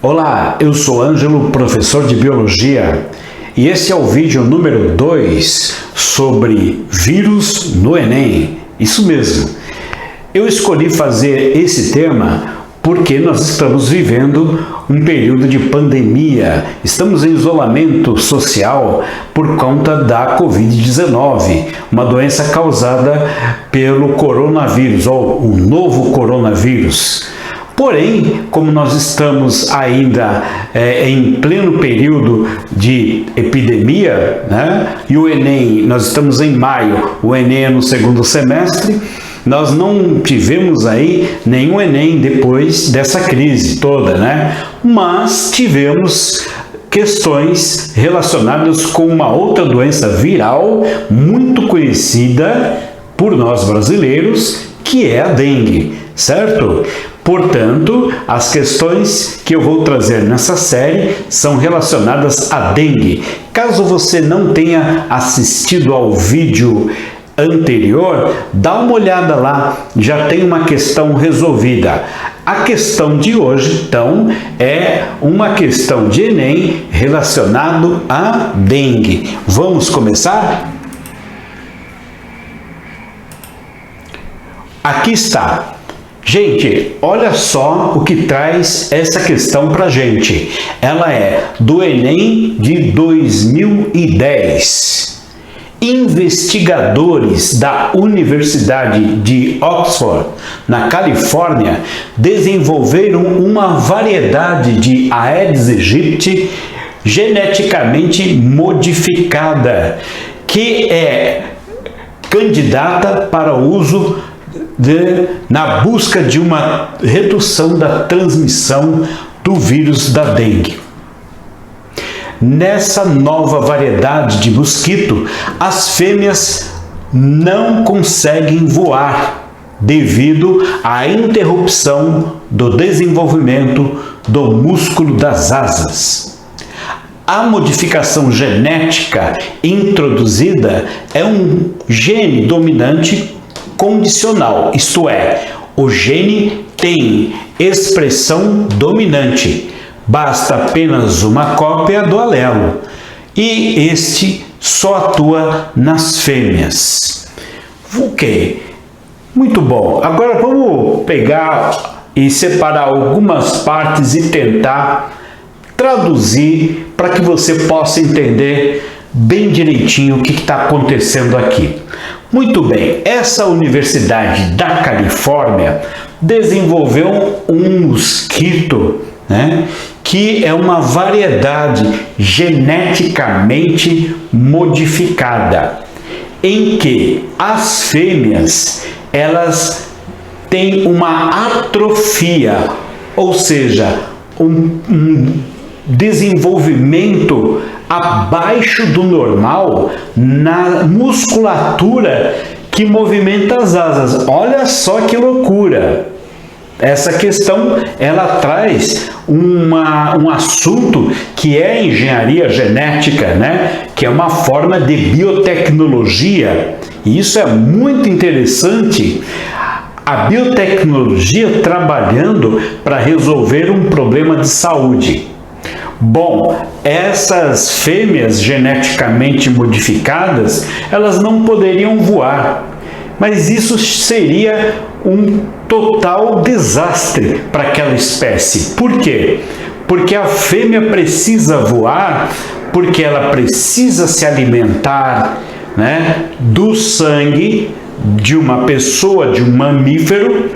Olá, eu sou Ângelo, professor de Biologia, e esse é o vídeo número 2 sobre vírus no Enem. Isso mesmo, eu escolhi fazer esse tema porque nós estamos vivendo um período de pandemia, estamos em isolamento social por conta da Covid-19, uma doença causada pelo coronavírus, ou o novo coronavírus. Porém, como nós estamos ainda em pleno período de epidemia, né, e o Enem, nós estamos em maio, o Enem é no segundo semestre, nós não tivemos aí nenhum Enem depois dessa crise toda, né? Mas tivemos questões relacionadas com uma outra doença viral muito conhecida por nós brasileiros, que é a dengue, certo? Portanto, as questões que eu vou trazer nessa série são relacionadas à dengue. Caso você não tenha assistido ao vídeo anterior, dá uma olhada lá, já tem uma questão resolvida. A questão de hoje, então, é uma questão de Enem relacionado à dengue. Vamos começar? Aqui está. Gente, olha só o que traz essa questão para a gente. Ela é do Enem de 2010. Investigadores da Universidade de Oxford, na Califórnia, desenvolveram uma variedade de Aedes aegypti geneticamente modificada, que é candidata para o uso na busca de uma redução da transmissão do vírus da dengue. Nessa nova variedade de mosquito, as fêmeas não conseguem voar devido à interrupção do desenvolvimento do músculo das asas. A modificação genética introduzida é um gene dominante condicional, isto é, o gene tem expressão dominante. Basta apenas uma cópia do alelo e este só atua nas fêmeas. Ok, muito bom. Agora vamos pegar e separar algumas partes e tentar traduzir para que você possa entender bem direitinho o que está acontecendo aqui. Muito bem, essa Universidade da Califórnia desenvolveu um mosquito, né, que é uma variedade geneticamente modificada, em que as fêmeas elas têm uma atrofia, ou seja, um desenvolvimento abaixo do normal na musculatura que movimenta as asas. Olha só que loucura! Essa questão, ela traz um assunto que é engenharia genética, né? Que é uma forma de biotecnologia. E isso é muito interessante. A biotecnologia trabalhando para resolver um problema de saúde. Bom, essas fêmeas geneticamente modificadas, elas não poderiam voar. Mas isso seria um total desastre para aquela espécie. Por quê? Porque a fêmea precisa voar, porque ela precisa se alimentar, né, do sangue de uma pessoa, de um mamífero.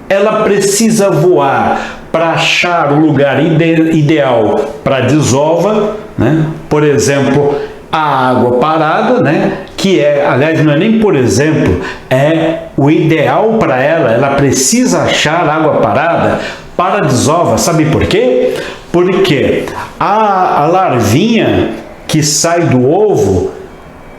Ela precisa voar para achar o lugar ideal para a desova, né? Por exemplo, a água parada, né? Que é, aliás, não é nem por exemplo, é o ideal para ela. Ela precisa achar água parada para a desova. Sabe por quê? Porque a larvinha que sai do ovo,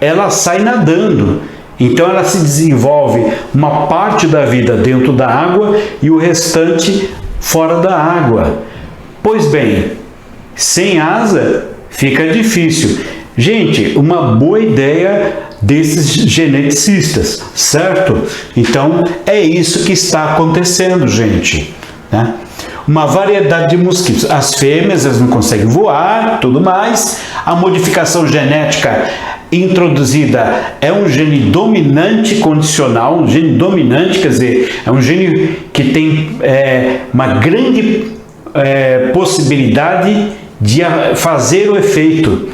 ela sai nadando. Então ela se desenvolve uma parte da vida dentro da água e o restante fora da água. Pois bem, sem asa fica difícil. Gente, uma boa ideia desses geneticistas, certo? Então, é isso que está acontecendo, gente, né? uma variedade de mosquitos. As fêmeas, elas não conseguem voar, tudo mais. A modificação genética introduzida é um gene dominante condicional, um gene dominante, quer dizer, é um gene que tem uma grande possibilidade de fazer o efeito.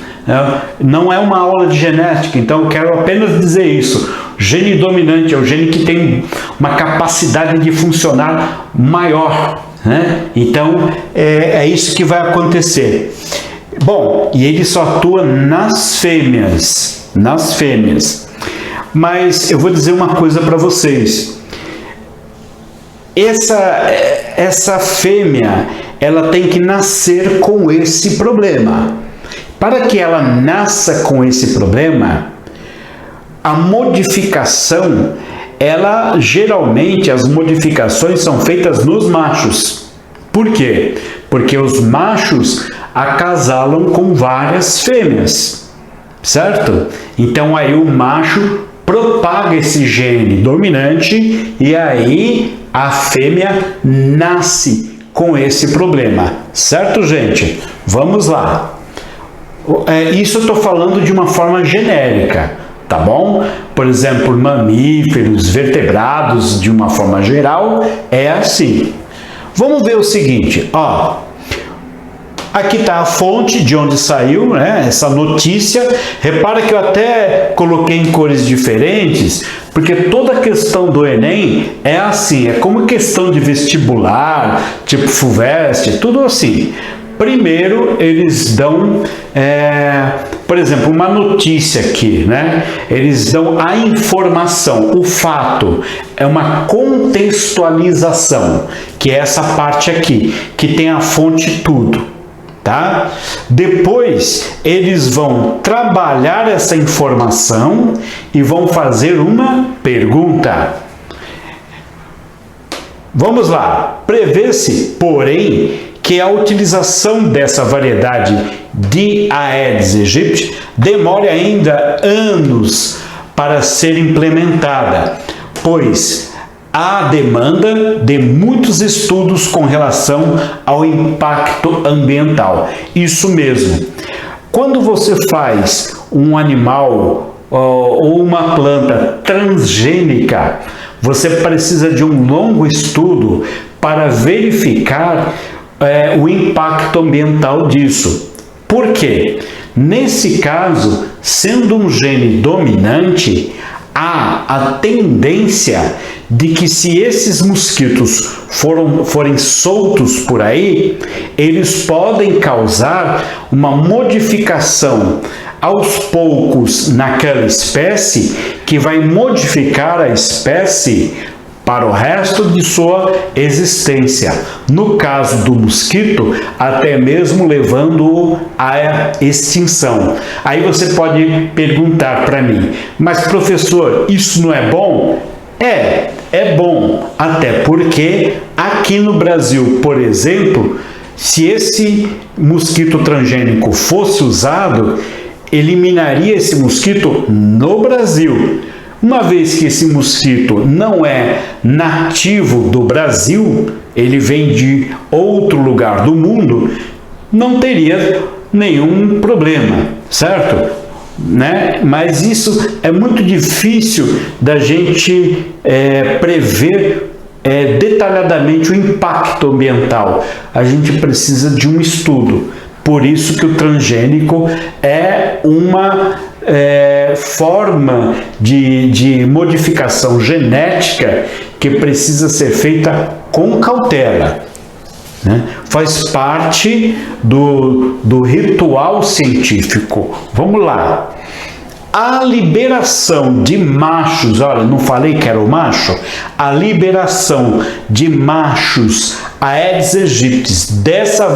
Não é uma aula de genética, então eu quero apenas dizer isso. Gene dominante é o gene que tem uma capacidade de funcionar maior, né? Então é isso que vai acontecer. Bom, e ele só atua nas fêmeas, Mas eu vou dizer uma coisa para vocês. Essa fêmea, ela tem que nascer com esse problema. Para que ela nasça com esse problema, a modificação, geralmente as modificações são feitas nos machos. Por quê? Porque os machos acasalam com várias fêmeas, certo? Então aí o macho propaga esse gene dominante e aí a fêmea nasce com esse problema, certo, gente? Vamos lá. Isso eu estou falando de uma forma genérica, tá bom? Por exemplo, mamíferos, vertebrados, de uma forma geral, é assim. Vamos ver o seguinte, ó. Aqui está a fonte de onde saiu, né, essa notícia. Repara que eu até coloquei em cores diferentes, porque toda a questão do Enem é assim, é como questão de vestibular, tipo FUVEST, tudo assim. Primeiro, eles dão, por exemplo, uma notícia aqui, né? Eles dão a informação, o fato, é uma contextualização, que é essa parte aqui, que tem a fonte tudo, tá? Depois, eles vão trabalhar essa informação e vão fazer uma pergunta. Vamos lá. Prevê-se, porém, que a utilização dessa variedade de Aedes aegypti demore ainda anos para ser implementada, pois há demanda de muitos estudos com relação ao impacto ambiental. Isso mesmo. Quando você faz um animal ou uma planta transgênica, você precisa de um longo estudo para verificar o impacto ambiental disso. Por quê? Nesse caso, sendo um gene dominante, há a tendência de que, se esses mosquitos forem soltos por aí, eles podem causar uma modificação aos poucos naquela espécie, que vai modificar a espécie para o resto de sua existência. No caso do mosquito, até mesmo levando-o à extinção. Aí você pode perguntar para mim, mas professor, isso não é bom? É bom, até porque aqui no Brasil, por exemplo, se esse mosquito transgênico fosse usado, eliminaria esse mosquito no Brasil. Uma vez que esse mosquito não é nativo do Brasil, ele vem de outro lugar do mundo, não teria nenhum problema, certo? Né? Mas isso é muito difícil da gente prever detalhadamente o impacto ambiental. A gente precisa de um estudo. Por isso que o transgênico é uma forma de modificação genética que precisa ser feita com cautela, né? Faz parte do ritual científico. Vamos lá. A liberação de machos, olha, não falei que era o macho? A liberação de machos Aedes aegypti dessa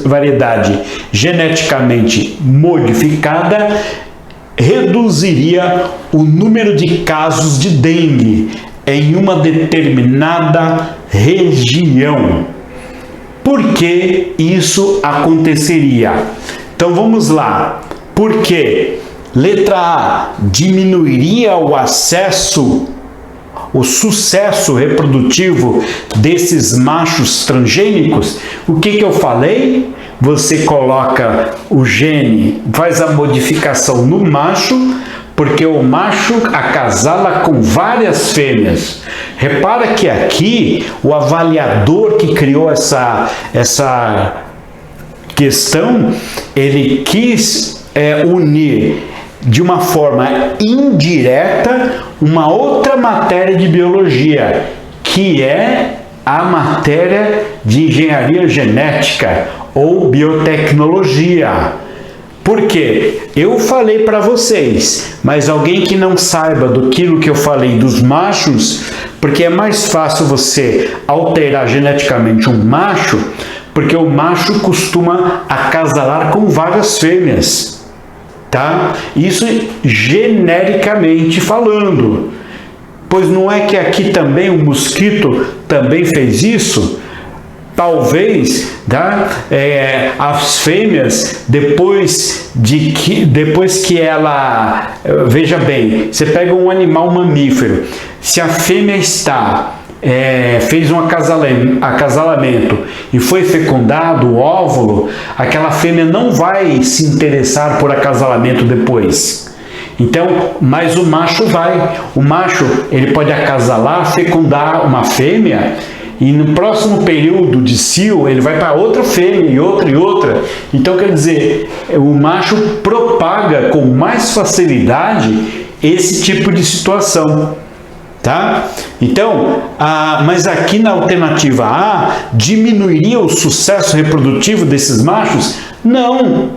variedade geneticamente modificada reduziria o número de casos de dengue em uma determinada região. Por que isso aconteceria? Então vamos lá. Por quê? Letra A, diminuiria o acesso o sucesso reprodutivo desses machos transgênicos, o que eu falei? Você coloca o gene, faz a modificação no macho, porque o macho acasala com várias fêmeas. Repara que aqui o avaliador que criou essa questão, ele quis unir de uma forma indireta uma outra matéria de biologia, que é a matéria de engenharia genética ou biotecnologia. Por quê? Eu falei para vocês, mas alguém que não saiba do que eu falei dos machos, porque é mais fácil você alterar geneticamente um macho, porque o macho costuma acasalar com várias fêmeas. Tá? Isso genericamente falando, pois não é que aqui também o mosquito também fez isso? Talvez, tá? As fêmeas, depois que ela, veja bem, você pega um animal mamífero, se a fêmea fez um acasalamento e foi fecundado o óvulo, aquela fêmea não vai se interessar por acasalamento depois. Então, mas o macho vai. O macho, ele pode acasalar, fecundar uma fêmea, e no próximo período de cio ele vai para outra fêmea e outra e outra. Então, quer dizer, o macho propaga com mais facilidade esse tipo de situação. Tá? Então, mas aqui na alternativa A, diminuiria o sucesso reprodutivo desses machos? Não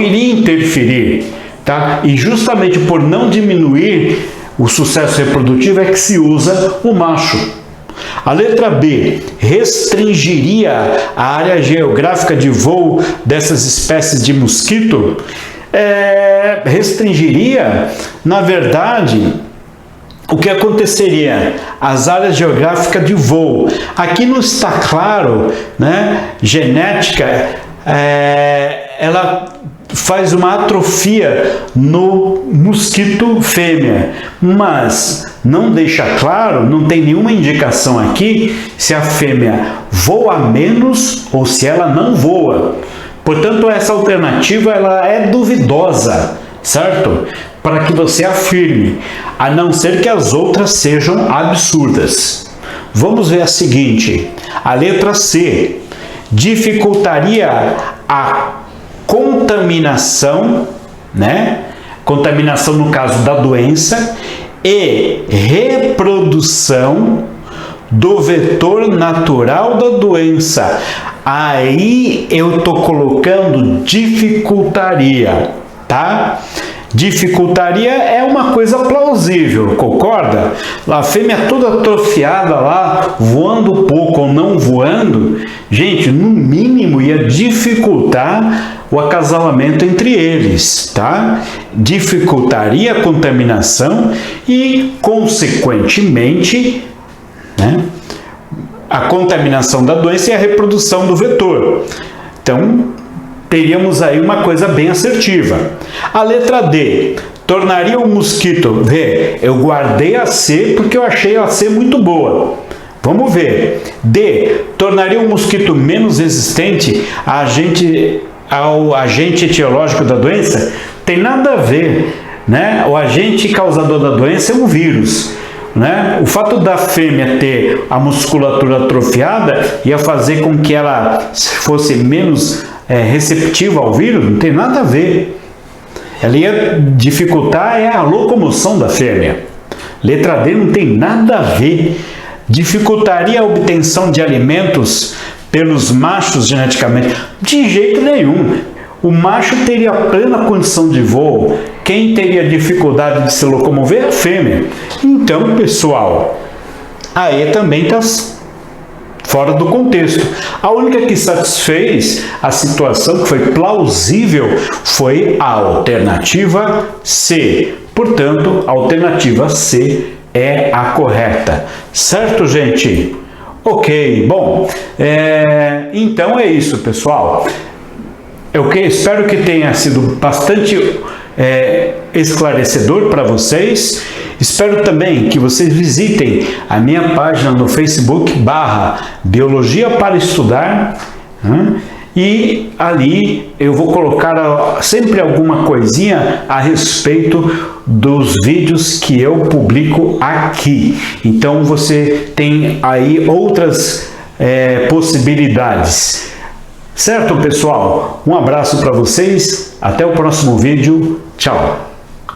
iria interferir. Tá? E justamente por não diminuir o sucesso reprodutivo é que se usa o macho. A letra B, restringiria a área geográfica de voo dessas espécies de mosquito? Restringiria, na verdade. O que aconteceria? As áreas geográficas de voo. Aqui não está claro, né? Genética, ela faz uma atrofia no mosquito fêmea, mas não deixa claro, não tem nenhuma indicação aqui se a fêmea voa menos ou se ela não voa. Portanto, essa alternativa ela é duvidosa, certo? Para que você afirme, a não ser que as outras sejam absurdas. Vamos ver a seguinte, a letra C, dificultaria a contaminação, né? Contaminação no caso da doença e reprodução do vetor natural da doença. Aí eu estou colocando dificultaria, tá? Dificultaria é uma coisa plausível, concorda? A fêmea toda atrofiada lá, voando pouco ou não voando, gente, no mínimo ia dificultar o acasalamento entre eles, tá? Dificultaria a contaminação e, consequentemente, né, a contaminação da doença e a reprodução do vetor. Então, teríamos aí uma coisa bem assertiva. A letra D, tornaria o mosquito... Vê, eu guardei a C porque eu achei a C muito boa. Vamos ver. D, tornaria o mosquito menos resistente ao agente etiológico da doença? Tem nada a ver, né? O agente causador da doença é um vírus, né? O fato da fêmea ter a musculatura atrofiada ia fazer com que ela fosse menos receptiva ao vírus? Não tem nada a ver. Ela ia dificultar a locomoção da fêmea. Letra D não tem nada a ver. Dificultaria a obtenção de alimentos pelos machos geneticamente? De jeito nenhum. O macho teria plena condição de voo. Quem teria dificuldade de se locomover é a fêmea. Então, pessoal, a E também está fora do contexto. A única que satisfez a situação, que foi plausível, foi a alternativa C. Portanto, a alternativa C é a correta. Certo, gente? Ok, bom, então é isso, pessoal. Eu espero que tenha sido bastante esclarecedor para vocês. Espero também que vocês visitem a minha página no Facebook /Biologia para Estudar, e ali eu vou colocar sempre alguma coisinha a respeito dos vídeos que eu publico aqui. Então você tem aí outras possibilidades. Certo, pessoal? Um abraço para vocês, até o próximo vídeo, tchau!